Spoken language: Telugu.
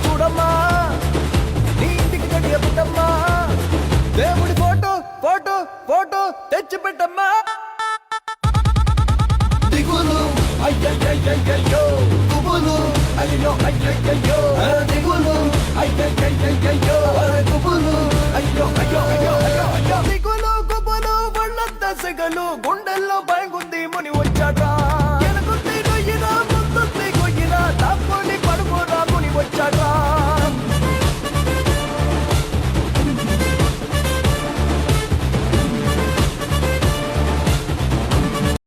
చూడమ్మా నీ ఇంటికి గడియ పుట్టమ్మా దేవుడి ఫోటో ఫోటో ఫోటో తెచ్చి పెట్టమ్మా దిగులు అయ్యయ్యయ్యయ్యో గుబులు అయ్యో అయ్యయ్యయ్యో దిగులు అయ్యయ్యయ్యయ్యో గుబులు అయ్యో అయ్యో అయ్యో అయ్యో అయ్యో దిగులు గుబులు ఒళ్ళంతా సెగలు గుండెల్లో భయం